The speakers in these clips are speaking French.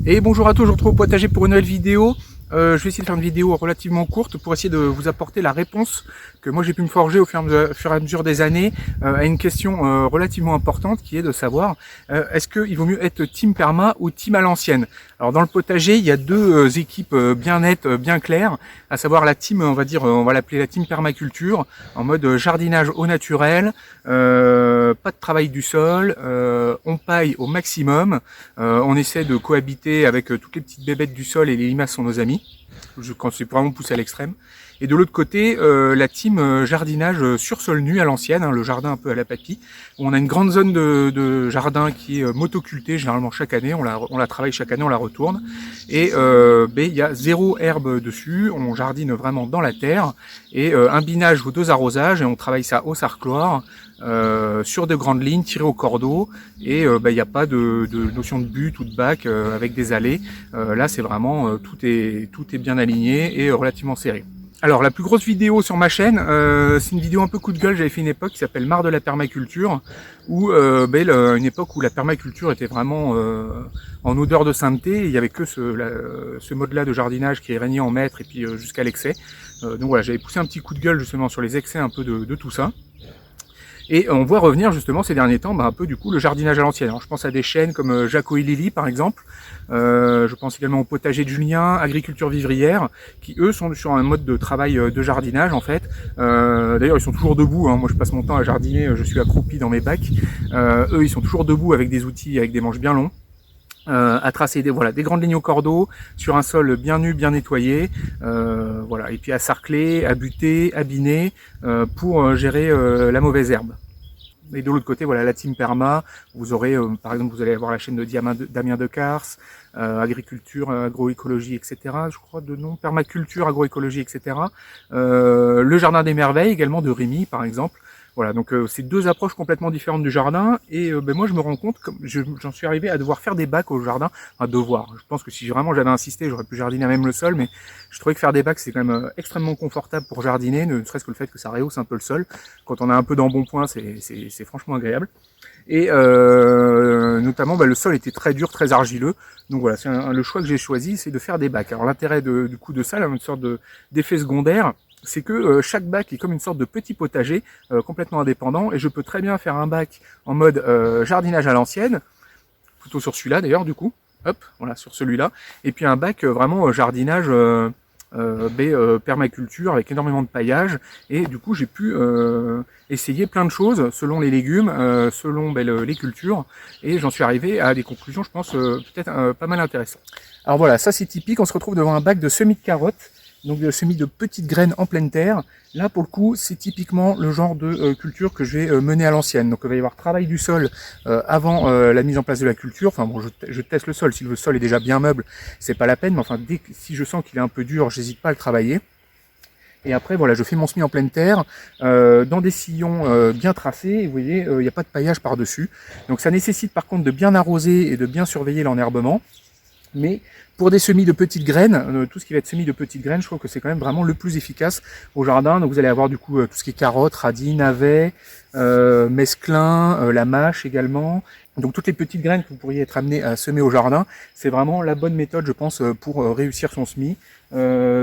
Et bonjour à tous, je vous retrouve au potager pour une nouvelle vidéo. Je vais essayer de faire une vidéo relativement courte pour essayer de vous apporter la réponse que moi j'ai pu me forger au fur et à mesure des années à une question relativement importante qui est de savoir est-ce qu'il vaut mieux être team perma ou team à l'ancienne. Alors dans le potager il y a deux équipes bien nettes, bien claires, à savoir la team, on va dire, on va l'appeler la team permaculture, en mode jardinage au naturel, pas de travail du sol, on paille au maximum, on essaie de cohabiter avec toutes les petites bébêtes du sol et les limaces sont nos amis. Quand c'est vraiment poussé à l'extrême. Et de l'autre côté, la team jardinage sur sol nu à l'ancienne, hein, le jardin un peu à la papy. On a une grande zone de jardin qui est motocultée généralement chaque année, on la travaille chaque année, on la retourne. Et il y a zéro herbe dessus, on jardine vraiment dans la terre. Et un binage ou deux arrosages, et on travaille ça au sarcloir. Sur de grandes lignes tirées au cordeau et il n'y a pas de notion de but ou de bac avec des allées. Là c'est vraiment tout est bien aligné et relativement serré. Alors la plus grosse vidéo sur ma chaîne, c'est une vidéo un peu coup de gueule, j'avais fait une époque qui s'appelle Marre de la permaculture, où une époque où la permaculture était vraiment en odeur de sainteté, et il n'y avait que ce mode-là de jardinage qui est régné en maître et puis jusqu'à l'excès. Donc voilà, j'avais poussé un petit coup de gueule justement sur les excès un peu de tout ça. Et on voit revenir justement ces derniers temps un peu du coup le jardinage à l'ancienne. Alors je pense à des chaînes comme Jaco et Lily par exemple. Je pense également au potager de Julien, Agriculture Vivrière, qui eux sont sur un mode de travail de jardinage en fait. D'ailleurs ils sont toujours debout, hein. Moi je passe mon temps à jardiner, je suis accroupi dans mes bacs. Eux ils sont toujours debout avec des outils, avec des manches bien longs. À tracer des grandes lignes au cordeau sur un sol bien nu, bien nettoyé, et puis à sarcler, à buter, à biner pour gérer la mauvaise herbe. Et de l'autre côté, voilà, la team perma, vous aurez, par exemple, vous allez avoir la chaîne de Damien Decars, agriculture, agroécologie, etc. Je crois de nom, permaculture, agroécologie, etc. Le jardin des merveilles également de Rémi, par exemple. Voilà, donc c'est deux approches complètement différentes du jardin et moi je me rends compte que j'en suis arrivé à devoir faire des bacs au jardin, à devoir. Je pense que si vraiment j'avais insisté, j'aurais pu jardiner à même le sol, mais je trouvais que faire des bacs c'est quand même extrêmement confortable pour jardiner, ne serait-ce que le fait que ça rehausse un peu le sol. Quand on a un peu d'embonpoint, c'est franchement agréable. Et notamment le sol était très dur, très argileux. Donc voilà, le choix que j'ai choisi, c'est de faire des bacs. Alors l'intérêt du coup de ça, là, une sorte d'effet secondaire, c'est que chaque bac est comme une sorte de petit potager complètement indépendant et je peux très bien faire un bac en mode jardinage à l'ancienne, plutôt sur celui-là d'ailleurs du coup, hop, voilà sur celui-là, et puis un bac vraiment jardinage permaculture avec énormément de paillage et du coup j'ai pu essayer plein de choses selon les légumes, selon les cultures et j'en suis arrivé à des conclusions je pense peut-être pas mal intéressantes. Alors voilà, ça c'est typique, on se retrouve devant un bac de semis de carottes, donc de semis de petites graines en pleine terre. Là pour le coup c'est typiquement le genre de culture que je vais mener à l'ancienne. Donc il va y avoir travail du sol avant la mise en place de la culture. Enfin bon, je teste le sol, si le sol est déjà bien meuble c'est pas la peine, mais enfin si je sens qu'il est un peu dur, j'hésite pas à le travailler. Et après voilà, je fais mon semis en pleine terre, dans des sillons bien tracés, et vous voyez, il n'y a pas de paillage par-dessus. Donc ça nécessite par contre de bien arroser et de bien surveiller l'enherbement. Mais pour des semis de petites graines, tout ce qui va être semis de petites graines, je trouve que c'est quand même vraiment le plus efficace au jardin. Donc vous allez avoir du coup tout ce qui est carottes, radis, navets, mesclin, la mâche également. Donc toutes les petites graines que vous pourriez être amené à semer au jardin, c'est vraiment la bonne méthode je pense pour réussir son semis.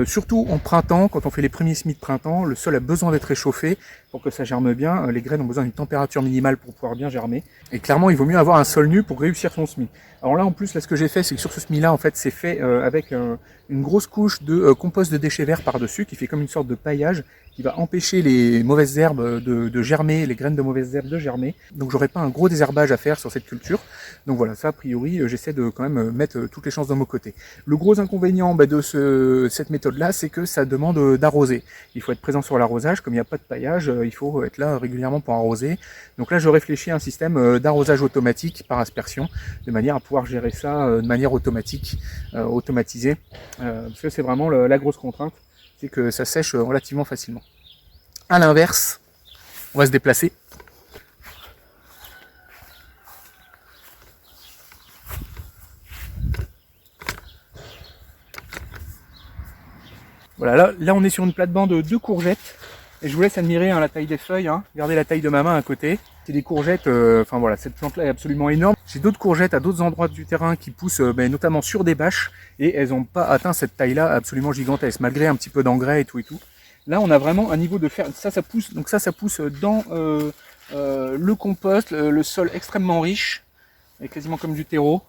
Surtout en printemps, quand on fait les premiers semis de printemps, le sol a besoin d'être réchauffé pour que ça germe bien. Les graines ont besoin d'une température minimale pour pouvoir bien germer. Et clairement, il vaut mieux avoir un sol nu pour réussir son semis. Alors là, en plus, là, ce que j'ai fait, c'est que sur ce semis-là, en fait, c'est fait avec une grosse couche de compost de déchets verts par-dessus, qui fait comme une sorte de paillage, qui va empêcher les mauvaises herbes de germer, les graines de mauvaises herbes de germer. Donc j'aurai pas un gros désherbage à faire sur cette culture. Donc voilà, ça a priori, j'essaie de quand même mettre toutes les chances de mon côté. Le gros inconvénient de cette méthode-là, c'est que ça demande d'arroser. Il faut être présent sur l'arrosage, comme il n'y a pas de paillage, il faut être là régulièrement pour arroser. Donc là, je réfléchis à un système d'arrosage automatique par aspersion, de manière à pouvoir gérer ça de manière automatique, automatisée, parce que c'est vraiment la grosse contrainte, c'est que ça sèche relativement facilement. À l'inverse, on va se déplacer. Voilà, là on est sur une plate-bande de courgettes. Et je vous laisse admirer la taille des feuilles, regardez la taille de ma main à côté. C'est des courgettes, enfin voilà, cette plante là est absolument énorme. J'ai d'autres courgettes à d'autres endroits du terrain qui poussent notamment sur des bâches et elles n'ont pas atteint cette taille là absolument gigantesque malgré un petit peu d'engrais et tout. Là on a vraiment un niveau de fer, ça pousse, donc ça pousse dans le compost, le sol extrêmement riche, et quasiment comme du terreau.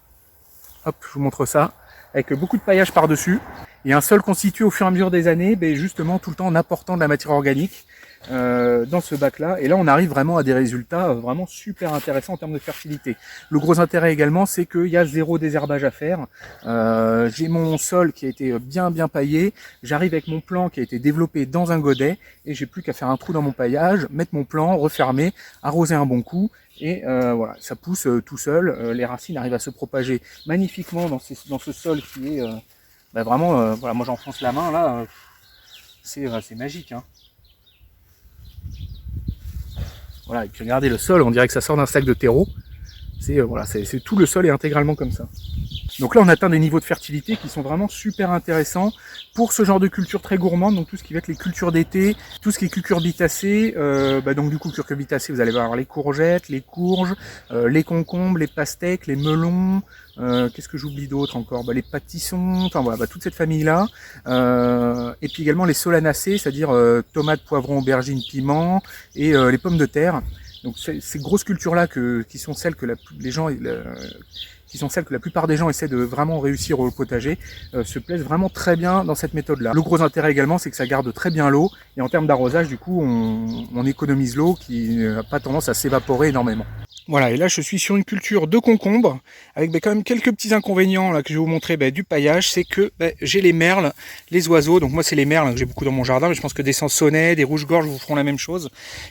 Hop, je vous montre ça, avec beaucoup de paillage par-dessus, et un sol constitué au fur et à mesure des années, justement tout le temps en apportant de la matière organique dans ce bac-là. Et là, on arrive vraiment à des résultats vraiment super intéressants en termes de fertilité. Le gros intérêt également, c'est qu'il y a zéro désherbage à faire. J'ai mon sol qui a été bien paillé, j'arrive avec mon plan qui a été développé dans un godet, et j'ai plus qu'à faire un trou dans mon paillage, mettre mon plan, refermer, arroser un bon coup, et voilà, ça pousse tout seul. Les racines arrivent à se propager magnifiquement dans ce sol qui est vraiment, voilà, moi j'enfonce la main là, c'est magique, Voilà, et puis regardez le sol, on dirait que ça sort d'un sac de terreau. Voilà, tout le sol est intégralement comme ça. Donc là, on atteint des niveaux de fertilité qui sont vraiment super intéressants pour ce genre de culture très gourmande. Donc tout ce qui va être les cultures d'été, tout ce qui est cucurbitacées. Donc du coup, cucurbitacées, vous allez avoir les courgettes, les courges, les concombres, les pastèques, les melons. Qu'est-ce que j'oublie d'autre encore? Les pâtissons, enfin voilà, toute cette famille-là. Et puis également les solanacées, c'est-à-dire tomates, poivrons, aubergines, piments et les pommes de terre. Donc ces grosses cultures-là qui sont celles que la plupart des gens essaient de vraiment réussir au potager, se plaisent vraiment très bien dans cette méthode-là. Le gros intérêt également, c'est que ça garde très bien l'eau, et en termes d'arrosage, du coup, on économise l'eau qui n'a pas tendance à s'évaporer énormément. Voilà, et là je suis sur une culture de concombre, avec quand même quelques petits inconvénients là que je vais vous montrer du paillage, c'est que j'ai les merles, les oiseaux, donc moi c'est les merles que j'ai beaucoup dans mon jardin, mais je pense que des sansonnets, des rouges-gorges vous feront la même chose,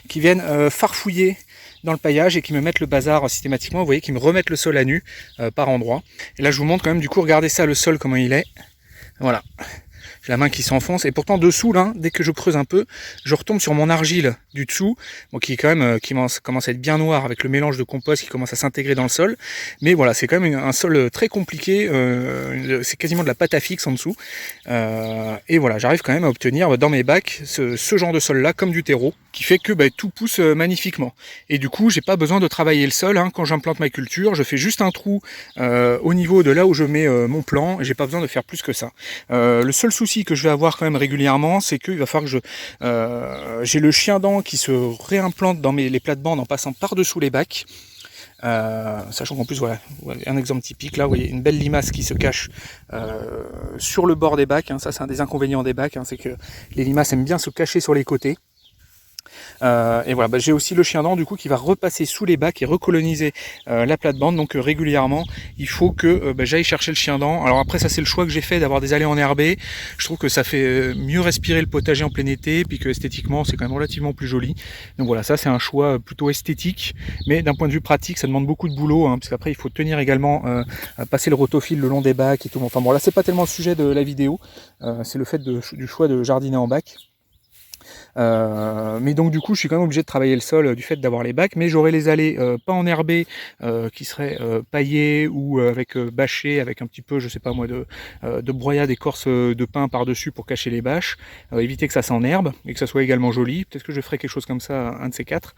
qui viennent farfouiller dans le paillage et qui me mettent le bazar systématiquement, vous voyez, qui me remettent le sol à nu par endroits. Et là je vous montre quand même, du coup, regardez ça, le sol, comment il est. Voilà. J'ai la main qui s'enfonce, et pourtant dessous là, dès que je creuse un peu, je retombe sur mon argile du dessous, bon, qui est quand même qui commence à être bien noir avec le mélange de compost qui commence à s'intégrer dans le sol. Mais voilà, c'est quand même un sol très compliqué, c'est quasiment de la pâte à fixe en dessous. Et voilà, j'arrive quand même à obtenir dans mes bacs ce genre de sol là, comme du terreau, qui fait que tout pousse magnifiquement. Et du coup, j'ai pas besoin de travailler le sol quand j'implante ma culture, je fais juste un trou au niveau de là où je mets mon plan, et j'ai pas besoin de faire plus que ça. Le seul souci que je vais avoir quand même régulièrement, c'est qu'il va falloir que j'ai le chien-dent qui se réimplante dans les plates-bandes en passant par-dessous les bacs. Sachant qu'en plus, voilà, un exemple typique là, vous voyez une belle limace qui se cache sur le bord des bacs, ça c'est un des inconvénients des bacs, c'est que les limaces aiment bien se cacher sur les côtés. Et voilà, j'ai aussi le chien-dent du coup qui va repasser sous les bacs et recoloniser la plate-bande. Donc régulièrement, il faut que j'aille chercher le chien-dent. Alors après, ça c'est le choix que j'ai fait d'avoir des allées enherbées. Je trouve que ça fait mieux respirer le potager en plein été, puis que esthétiquement c'est quand même relativement plus joli. Donc voilà, ça c'est un choix plutôt esthétique, mais d'un point de vue pratique, ça demande beaucoup de boulot, parce qu'après il faut tenir également passer le rotofil le long des bacs et tout. Enfin bon, là c'est pas tellement le sujet de la vidéo, c'est le fait du choix de jardiner en bac. Mais donc du coup je suis quand même obligé de travailler le sol du fait d'avoir les bacs, mais j'aurai les allées pas enherbées qui seraient paillées ou avec bâchées, avec un petit peu, je sais pas moi, de broyade d'écorce de pin par dessus pour cacher les bâches, éviter que ça s'enherbe et que ça soit également joli. Peut-être que je ferai quelque chose comme ça, un de ces quatre.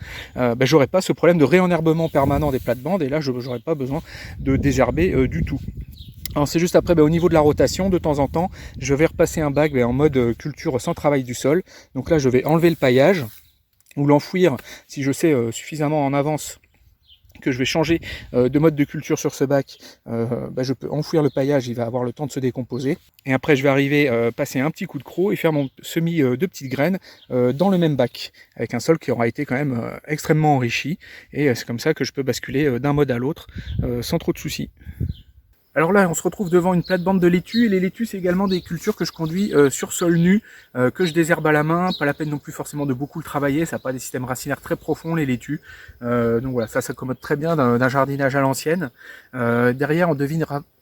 J'aurai pas ce problème de réenherbement permanent des plates-bandes, et là j'aurai pas besoin de désherber du tout. Alors c'est juste après, au niveau de la rotation, de temps en temps, je vais repasser un bac en mode culture sans travail du sol. Donc là, je vais enlever le paillage ou l'enfouir si je sais suffisamment en avance que je vais changer de mode de culture sur ce bac. Je peux enfouir le paillage, il va avoir le temps de se décomposer. Et après, je vais arriver passer un petit coup de croc et faire mon semis de petites graines dans le même bac, avec un sol qui aura été quand même extrêmement enrichi. Et c'est comme ça que je peux basculer d'un mode à l'autre sans trop de soucis. Alors là, on se retrouve devant une plate-bande de laitue, et les laitues, c'est également des cultures que je conduis sur sol nu, que je désherbe à la main, pas la peine non plus forcément de beaucoup le travailler, ça n'a pas des systèmes racinaires très profonds, les laitues. Donc voilà, ça s'accommode très bien d'un jardinage à l'ancienne. Derrière, on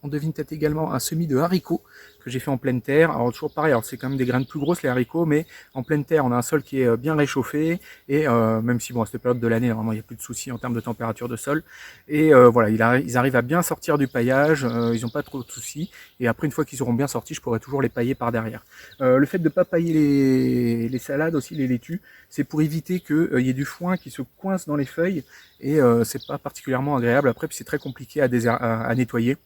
On devine peut-être également un semis de haricots que j'ai fait en pleine terre. Alors toujours pareil, alors c'est quand même des graines plus grosses les haricots, mais en pleine terre on a un sol qui est bien réchauffé et même si bon à cette période de l'année vraiment il n'y a plus de soucis en termes de température de sol. Et voilà, ils arrivent à bien sortir du paillage, ils n'ont pas trop de soucis. Et après une fois qu'ils seront bien sortis, je pourrai toujours les pailler par derrière. Le fait de ne pas pailler les salades aussi, les laitues, c'est pour éviter qu'il y ait du foin qui se coince dans les feuilles et c'est pas particulièrement agréable après, puis c'est très compliqué à nettoyer.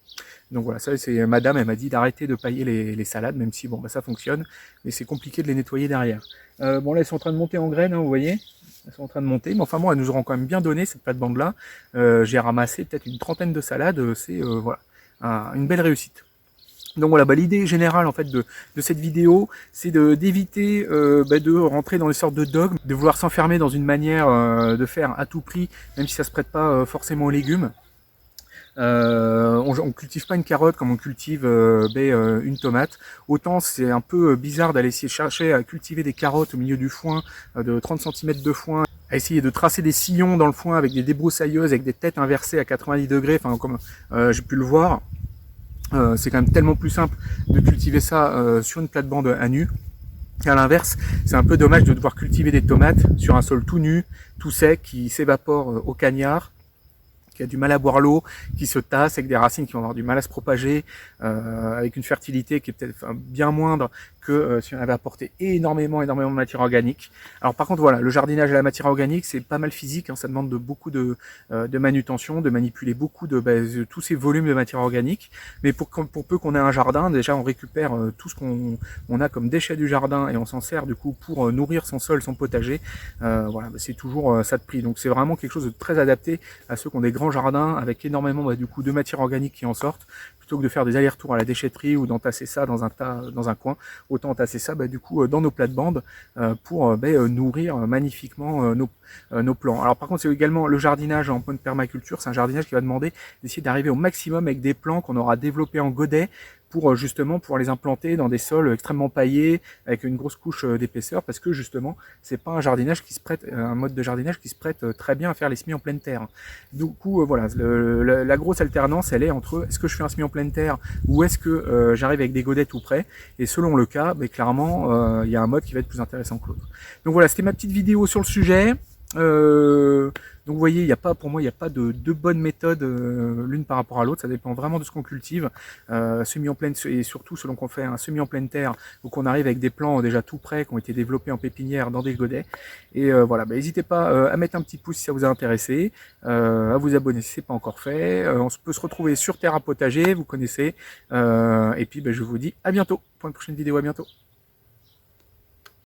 Donc voilà, ça c'est madame, elle m'a dit d'arrêter de pailler les salades, même si bon bah ça fonctionne, mais c'est compliqué de les nettoyer derrière. Bon là elles sont en train de monter en graines, hein, vous voyez, elles sont en train de monter, mais enfin bon elles nous auront quand même bien donné cette plate-bande là. J'ai ramassé peut-être une trentaine de salades, c'est voilà une belle réussite. Donc voilà, bah, l'idée générale en fait de cette vidéo, c'est d'éviter de rentrer dans les sortes de dogmes, de vouloir s'enfermer dans une manière de faire à tout prix, même si ça se prête pas forcément aux légumes. On cultive pas une carotte comme on cultive une tomate. Autant c'est un peu bizarre d'aller essayer de chercher à cultiver des carottes au milieu du foin, de 30 cm de foin, à essayer de tracer des sillons dans le foin avec des débroussailleuses, avec des têtes inversées à 90 degrés, enfin comme j'ai pu le voir. C'est quand même tellement plus simple de cultiver ça sur une plate-bande à nu. Et à l'inverse, c'est un peu dommage de devoir cultiver des tomates sur un sol tout nu, tout sec, qui s'évapore au cagnard, qui a du mal à boire l'eau, qui se tasse avec des racines qui vont avoir du mal à se propager, avec une fertilité qui est peut-être bien moindre que si on avait apporté énormément de matière organique. Alors par contre voilà, le jardinage à la matière organique c'est pas mal physique, hein, ça demande beaucoup de manutention, de manipuler beaucoup de tous ces volumes de matière organique, mais pour peu qu'on ait un jardin, déjà on récupère tout ce qu'on a comme déchets du jardin et on s'en sert du coup pour nourrir son sol, son potager. Voilà, c'est toujours ça de prix, donc c'est vraiment quelque chose de très adapté à ceux qui ont des grands jardins avec énormément du coup de matière organique qui en sortent, plutôt que de faire des allers-retours à la déchetterie ou d'entasser ça dans un tas, dans un coin. Autant entasser ça du coup dans nos plates-bandes pour nourrir magnifiquement nos plants. Alors par contre c'est également le jardinage en bonne permaculture, c'est un jardinage qui va demander d'essayer d'arriver au maximum avec des plants qu'on aura développés en godet pour justement pouvoir les implanter dans des sols extrêmement paillés avec une grosse couche d'épaisseur, parce que justement c'est pas un jardinage qui se prête, un mode de jardinage qui se prête très bien à faire les semis en pleine terre. Du coup voilà, la grosse alternance elle est entre est-ce que je fais un semis en pleine terre ou est-ce que j'arrive avec des godets tout près, et selon le cas, clairement il y a un mode qui va être plus intéressant que l'autre. Donc voilà, c'était ma petite vidéo sur le sujet. Donc vous voyez, il n'y a pas, pour moi, il n'y a pas de deux bonnes méthodes l'une par rapport à l'autre. Ça dépend vraiment de ce qu'on cultive. Semis en pleine, et surtout selon qu'on fait un semis en pleine terre ou qu'on arrive avec des plants déjà tout prêts, qui ont été développés en pépinière dans des godets. Et voilà, n'hésitez pas à mettre un petit pouce si ça vous a intéressé, à vous abonner si ce n'est pas encore fait. On peut se retrouver sur Terra Potager, vous connaissez. Et puis je vous dis à bientôt pour une prochaine vidéo. À bientôt.